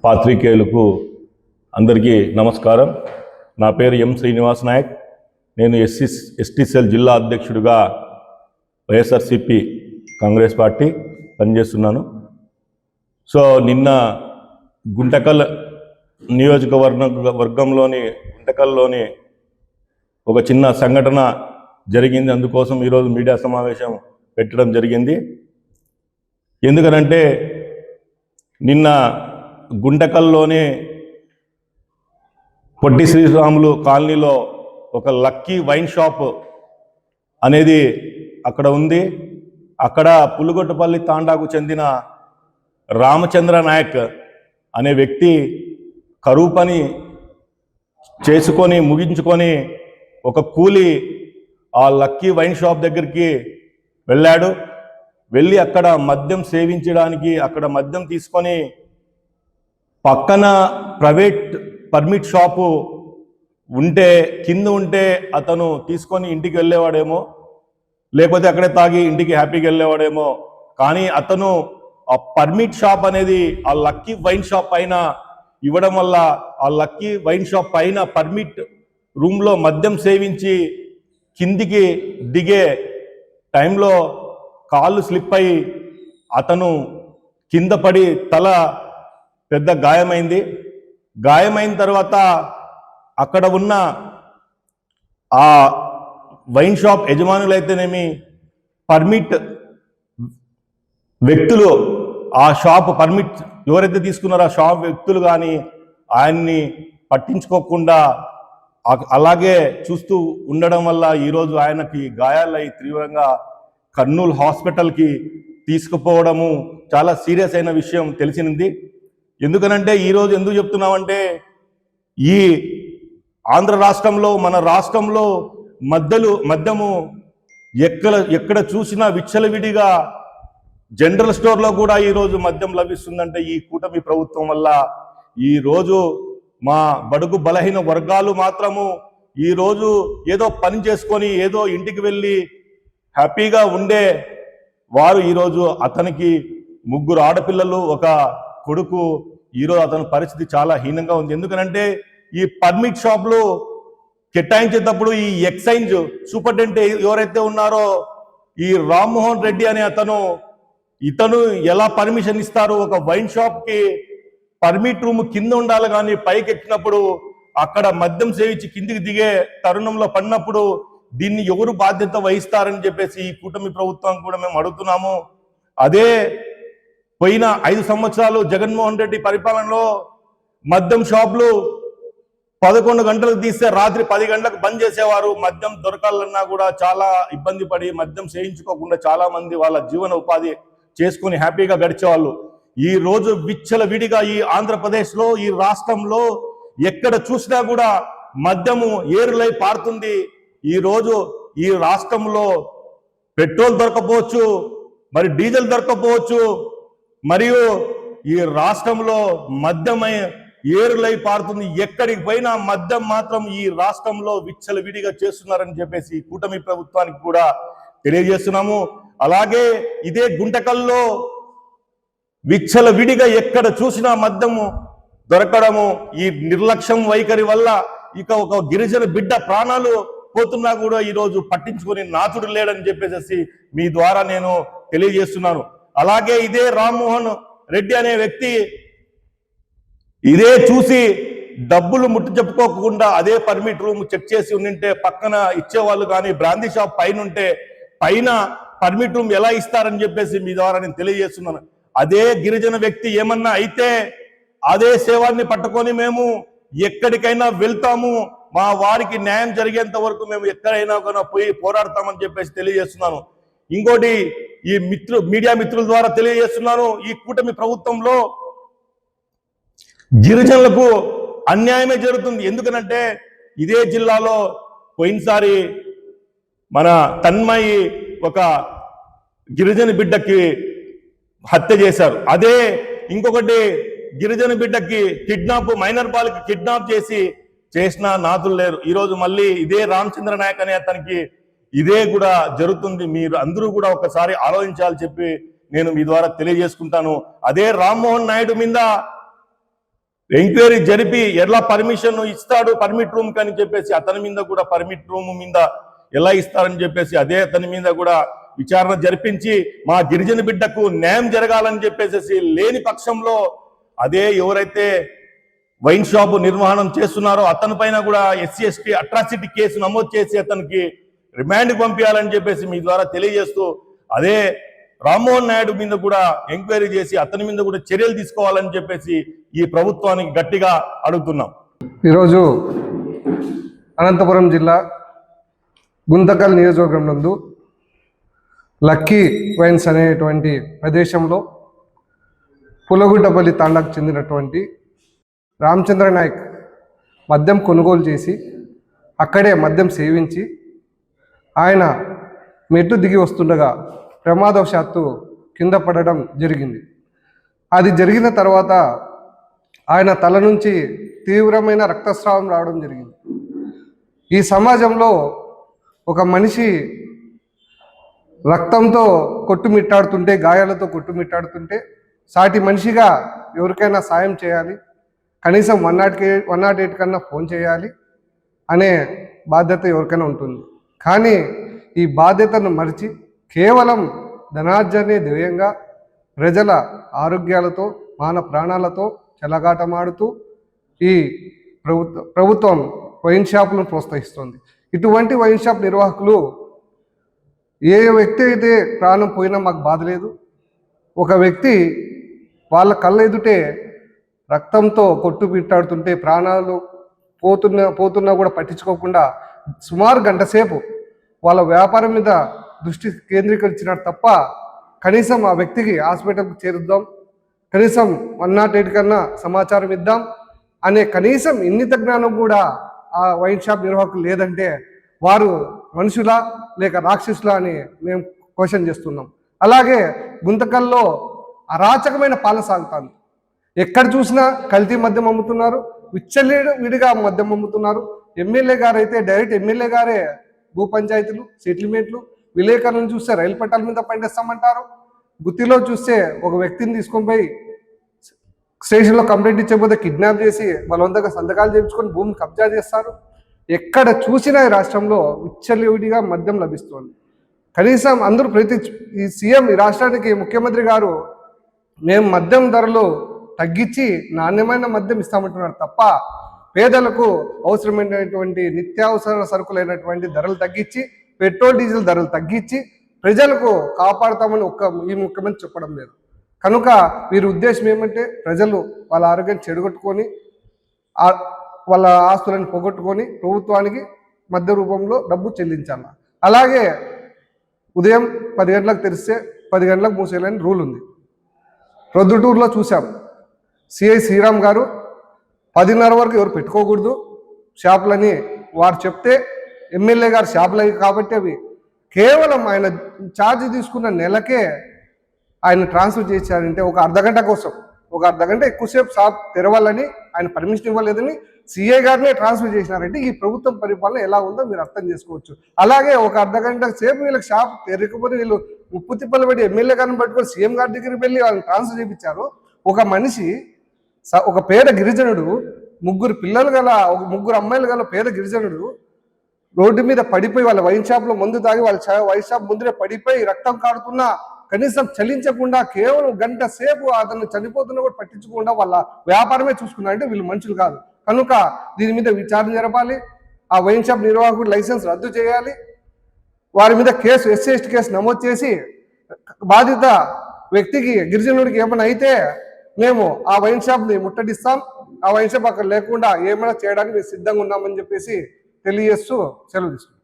పాత్రికేయులకు అందరికీ నమస్కారం. నా పేరు ఎం శ్రీనివాస్ నాయక్. నేను ఎస్టీ సెల్ జిల్లా అధ్యక్షుడిగా వైఎస్ఆర్సిపి కాంగ్రెస్ పార్టీ పనిచేస్తున్నాను. నిన్న గుంటకల్ నియోజకవర్గంలోని గుంటకల్లోని ఒక చిన్న సంఘటన జరిగింది. అందుకోసం ఈరోజు మీడియా సమావేశం పెట్టడం జరిగింది. ఎందుకనంటే నిన్న గుంటకల్లోనే పొట్టి శ్రీరాములు కాలనీలో ఒక లక్కీ వైన్ షాప్ అనేది అక్కడ ఉంది. అక్కడ పులుగొట్టపల్లి తాండాకు చెందిన రామచంద్ర నాయక్ అనే వ్యక్తి కరువు పని చేసుకొని ముగించుకొని ఒక కూలి ఆ లక్కీ వైన్ షాప్ దగ్గరికి వెళ్ళాడు. వెళ్ళి అక్కడ మద్యం సేవించడానికి అక్కడ మద్యం తీసుకొని పక్కన ప్రైవేట్ పర్మిట్ షాపు కింద ఉంటే అతను తీసుకొని ఇంటికి వెళ్ళేవాడేమో, లేకపోతే అక్కడే తాగి ఇంటికి హ్యాపీగా వెళ్ళేవాడేమో. కానీ అతను ఆ పర్మిట్ షాప్ అనేది ఆ లక్కీ వైన్ షాప్ పైన ఇవ్వడం వల్ల ఆ లక్కీ వైన్ షాప్ పైన పర్మిట్ రూమ్లో మద్యం సేవించి కిందికి దిగే టైంలో కాళ్ళు స్లిప్ అయి అతను కింద పడి తల పెద్ద గాయమైంది. గాయమైన తర్వాత అక్కడ ఉన్న ఆ వైన్ షాప్ యజమానులైతేనేమి, పర్మిట్ వ్యక్తులు, ఆ షాప్ పర్మిట్ ఎవరైతే తీసుకున్నారో ఆ షాప్ వ్యక్తులు కానీ ఆయన్ని పట్టించుకోకుండా అలాగే చూస్తూ ఉండడం వల్ల ఈరోజు ఆయనకి గాయాలై తీవ్రంగా కర్నూలు హాస్పిటల్కి తీసుకుపోవడము చాలా సీరియస్ అయిన విషయం తెలిసింది. ఎందుకనంటే ఈరోజు ఎందుకు చెప్తున్నామంటే, ఈ ఆంధ్ర రాష్ట్రంలో మన రాష్ట్రంలో మద్యము ఎక్కడ చూసినా విచ్చలవిడిగా జనరల్ స్టోర్లో కూడా ఈరోజు మద్యం లభిస్తుందంటే ఈ కూటమి ప్రభుత్వం వల్ల. ఈరోజు మా బడుగు బలహీన వర్గాలు మాత్రము ఈరోజు ఏదో పని చేసుకొని ఏదో ఇంటికి వెళ్ళి హ్యాపీగా ఉండే వారు ఈరోజు అతనికి 3 ఆడపిల్లలు, ఒక కొడుకు. ఈరోజు అతని పరిస్థితి చాలా హీనంగా ఉంది. ఎందుకనంటే ఈ పర్మిట్ షాప్లు కేటాయించేటప్పుడు ఈ ఎక్సైజ్ సూపరింటెండెంట్ ఎవరైతే ఉన్నారో ఈ రామ్మోహన్ రెడ్డి అనే ఇతను ఎలా పర్మిషన్ ఇస్తారు? ఒక వైన్ షాప్కి పర్మిట్ రూమ్ కింద ఉండాలి, కానీ పైకి ఎక్కినప్పుడు అక్కడ మద్యం సేవించి కిందికి దిగే తరుణంలో పడినప్పుడు దీన్ని ఎవరు బాధ్యత వహిస్తారని చెప్పేసి ఈ కూటమి ప్రభుత్వం కూడా మేము అడుగుతున్నాము. అదే పోయిన 5 సంవత్సరాలు జగన్మోహన్ రెడ్డి పరిపాలనలో మద్యం షాపులు 11 గంటలకు తీస్తే రాత్రి 10 గంటలకు బంద్ చేసేవారు. మద్యం దొరకాలన్నా కూడా చాలా ఇబ్బంది పడి మద్యం సేవించుకోకుండా చాలా మంది వాళ్ళ జీవన ఉపాధి చేసుకుని హ్యాపీగా గడిచేవాళ్ళు. ఈ రోజు విచ్చలవిడిగా ఈ ఆంధ్రప్రదేశ్లో, ఈ రాష్ట్రంలో ఎక్కడ చూసినా కూడా మద్యము ఏరులై పారుతుంది. ఈ రోజు ఈ రాష్ట్రంలో పెట్రోల్ దొరకపోవచ్చు, మరి డీజిల్ దొరకపోవచ్చు, మరియు ఈ రాష్ట్రంలో మద్యమై ఏరులై పారుతుంది. ఎక్కడికి పోయినా మద్యం మాత్రం ఈ రాష్ట్రంలో విచ్చలవిడిగా చేస్తున్నారని చెప్పేసి కూటమి ప్రభుత్వానికి కూడా తెలియజేస్తున్నాము. అలాగే ఇదే గుంటకల్లో విచ్చలవిడిగా ఎక్కడ చూసినా మద్యము దొరకడము, ఈ నిర్లక్ష్యం వైఖరి వల్ల ఇక ఒక గిరిజన బిడ్డ ప్రాణాలు పోతున్నా కూడా ఈరోజు పట్టించుకొని నాథుడు లేడని చెప్పేసి మీ ద్వారా నేను తెలియజేస్తున్నాను. అలాగే ఇదే రామ్మోహన్ రెడ్డి అనే వ్యక్తి ఇదే చూసి డబ్బులు ముట్టు చెప్పుకోకుండా అదే పర్మిట్ రూమ్ చెక్ చేసి ఉండింటే పక్కన ఇచ్చేవాళ్ళు, కానీ బ్రాందీ షాప్ పైన ఉంటే పైన పర్మిట్ రూమ్ ఎలా ఇస్తారని చెప్పేసి మీ ద్వారా నేను తెలియజేస్తున్నాను. అదే గిరిజన వ్యక్తి ఏమన్నా అయితే అదే సేవాన్ని పట్టుకొని మేము ఎక్కడికైనా వెళ్తాము, మా వారికి న్యాయం జరిగేంత వరకు మేము ఎక్కడైనా పోయి పోరాడతామని చెప్పేసి తెలియజేస్తున్నాను. ఇంకోటి ఈ మీడియా మిత్రుల ద్వారా తెలియజేస్తున్నాను, ఈ కూటమి ప్రభుత్వంలో గిరిజనులకు అన్యాయమే జరుగుతుంది. ఎందుకనంటే ఇదే జిల్లాలో పోయినసారి మన తన్మయి ఒక గిరిజన బిడ్డకి హత్య చేశారు. అదే ఇంకొకటి గిరిజన బిడ్డకి మైనర్ బాలికి కిడ్నాప్ చేసిన నాథులు లేరు. ఈరోజు మళ్ళీ ఇదే రామచంద్ర నాయక్ అనే అతనికి ఇదే కూడా జరుగుతుంది. మీరు అందరూ కూడా ఒకసారి ఆలోచించాలని చెప్పి నేను మీ ద్వారా తెలియజేసుకుంటాను. అదే రామ్మోహన్ నాయుడు మీద ఎంక్వైరీ జరిపి ఎలా పర్మిషన్ ఇస్తాడు పర్మిట్ రూమ్ కని చెప్పేసి అతని మీద కూడా పర్మిట్ రూమ్ మీద ఎలా ఇస్తారని చెప్పేసి అదే అతని మీద కూడా విచారణ జరిపించి మా గిరిజన బిడ్డకు న్యాయం జరగాలని చెప్పేసి లేని పక్షంలో అదే ఎవరైతే వైన్ షాపు నిర్వహణం చేస్తున్నారో అతని పైన కూడా ఎస్సీ ఎస్టీ అట్రాసిటీ కేసు నమోదు చేసి అతనికి రిమాండ్ పంపించాలని చెప్పేసి మీ ద్వారా తెలియజేస్తూ అదే రామ్మోహన్ నాయుడు మీద కూడా ఎంక్వైరీ చేసి అతని మీద కూడా చర్యలు తీసుకోవాలని చెప్పేసి ఈ ప్రభుత్వానికి గట్టిగా అడుగుతున్నాం. ఈరోజు అనంతపురం జిల్లా గుంతకల్ నియోజకవర్గం నందు లక్కీ వైన్స్ అనేటువంటి ప్రదేశంలో పులగుట్టపల్లి తాండాకు చెందినటువంటి రామచంద్ర నాయక్ మద్యం కొనుగోలు చేసి అక్కడే మద్యం సేవించి ఆయన మెట్టు దిగి వస్తుండగా ప్రమాదవశాత్తు కింద పడడం జరిగింది. అది జరిగిన తర్వాత ఆయన తల నుంచి తీవ్రమైన రక్తస్రావం రావడం జరిగింది. ఈ సమాజంలో ఒక మనిషి రక్తంతో కొట్టుమిట్టాడుతుంటే, గాయాలతో కొట్టుమిట్టాడుతుంటే సాటి మనిషిగా ఎవరికైనా సాయం చేయాలి, కనీసం 108 కన్నా ఫోన్ చేయాలి అనే బాధ్యత ఎవరికైనా ఉంటుంది. కానీ ఈ బాధ్యతను మరిచి కేవలం ధనార్జనే ధ్యేయంగా ప్రజల ఆరోగ్యాలతో మానవ ప్రాణాలతో చెలగాటమాడుతూ ఈ ప్రభుత్వం వైన్ షాపులను ప్రోత్సహిస్తుంది. ఇటువంటి వైన్ షాప్ నిర్వాహకులు ఏ వ్యక్తి అయితే ప్రాణం పోయినా మాకు బాధ లేదు, ఒక వ్యక్తి వాళ్ళ కళ్ళ ఎదుటే రక్తంతో కొట్టుమిట్టాడుతుంటే ప్రాణాలు పోతున్నా కూడా పట్టించుకోకుండా సుమారు గంట సేపు వాళ్ళ వ్యాపారం మీద దృష్టి కేంద్రీకరించినారు తప్ప కనీసం ఆ వ్యక్తికి హాస్పిటల్కి చేరుద్దాం, కనీసం 108 కన్నా సమాచారం ఇద్దాం అనే కనీసం ఇంగిత జ్ఞానం కూడా ఆ వైన్ షాప్ నిర్వాహకులు లేదంటే వారు మనుషులా లేక రాక్షసులా అని మేము క్వశ్చన్ చేస్తున్నాం. అలాగే గుంతకల్లో అరాచకమైన పాలన సాగుతుంది. ఎక్కడ చూసినా కల్తీ మద్యం అమ్ముతున్నారు, విడిగా మద్యం అమ్ముతున్నారు. ఎమ్మెల్యే గారు అయితే డైరెక్ట్ ఎమ్మెల్యే గారే భూ పంచాయతీలు, సెటిల్మెంట్లు, విలేకరులను చూస్తే రైలు పట్టాల మీద పండిస్తామంటారు. గుత్తిలో చూస్తే ఒక వ్యక్తిని తీసుకొని పోయి స్టేషన్లో కంప్లైంట్ ఇచ్చకపోతే కిడ్నాప్ చేసి వాళ్ళందరికీ సంతకాలు చేయించుకొని భూమిని కబ్జా చేస్తారు. ఎక్కడ చూసినా ఈ రాష్ట్రంలో విచ్చలవిడిగా మద్యం లభిస్తుంది. కనీసం అందరూ ఈ సీఎం ఈ రాష్ట్రానికి ముఖ్యమంత్రి గారు మేము మద్యం ధరలు తగ్గించి నాణ్యమైన మద్యం ఇస్తామంటున్నారు తప్ప పేదలకు అవసరమైనటువంటి నిత్యావసర సరుకులైనటువంటి ధరలు తగ్గించి, పెట్రోల్ డీజిల్ ధరలు తగ్గించి ప్రజలకు కాపాడుతామని ఈ ముఖ్యమంత్రి చెప్పడం లేదు. కనుక వీరి ఉద్దేశం ఏమంటే ప్రజలు వాళ్ళ ఆరోగ్యాన్ని చెడగొట్టుకొని వాళ్ళ ఆస్తులను పోగొట్టుకొని ప్రభుత్వానికి మధ్య రూపంలో డబ్బు చెల్లించాలి. అలాగే ఉదయం 10 గంటలకు తెరిస్తే 10 గంటలకు మూసేయాలని రూల్ ఉంది. ప్రొద్దుటూరులో చూసాం, సిఐ శ్రీరామ్ గారు 10:30 వరకు ఎవరు పెట్టుకోకూడదు షాపులని వారు చెప్తే ఎమ్మెల్యే గారు షాపులు అవి కాబట్టి అవి కేవలం ఆయన ఛార్జ్ తీసుకున్న నెలకే ఆయన ట్రాన్స్ఫర్ చేశారంటే ఒక అర్ధగంట కోసం, ఒక అర్ధగంట ఎక్కువసేపు షాప్ తెరవాలని ఆయన పర్మిషన్ ఇవ్వలేదని సిఐ గారినే ట్రాన్స్ఫర్ చేసినారంటే ఈ ప్రభుత్వం పరిపాలన ఎలా ఉందో మీరు అర్థం చేసుకోవచ్చు. అలాగే ఒక అర్ధగంట సేపు వీళ్ళకి షాప్ తెరకపోతే వీళ్ళు ఉప్పు తిప్పలు పెట్టి ఎమ్మెల్యే గారిని పట్టుకొని సీఎం గారి దగ్గరికి వెళ్ళి వాళ్ళని ట్రాన్స్ఫర్ చేయించారు. ఒక మనిషి, ఒక పేద గిరిజనుడు, 3 పిల్లలు గల, ఒక 3 అమ్మాయిలు గల పేద గిరిజనుడు రోడ్డు మీద పడిపోయి వాళ్ళ వైన్ షాప్లో మందు తాగి వాళ్ళ వైన్ షాప్ ముందునే పడిపోయి రక్తం కారుతున్నా కనీసం చలించకుండా కేవలం గంట సేపు అతను చనిపోతున్నా కూడా పట్టించకుండా వాళ్ళ వ్యాపారమే చూసుకున్నారంటే వీళ్ళు మనుషులు కాదు. కనుక దీని మీద విచారణ జరపాలి. ఆ వైన్ షాప్ నిర్వాహకుడు లైసెన్స్ రద్దు చేయాలి. వారి మీద కేసు ఎస్సీ ఎస్టీ కేసు నమోదు చేసి బాధిత వ్యక్తికి, గిరిజనుడికి ఏమైనా అయితే మేము ఆ వైన్ షాప్ని ముట్టడిస్తాం, ఆ వైన్ షాప్ అక్కడ లేకుండా ఏమైనా చేయడానికి మేము సిద్ధంగా ఉన్నామని చెప్పేసి తెలియజేస్తూ సెలవు తీసుకుంటాం.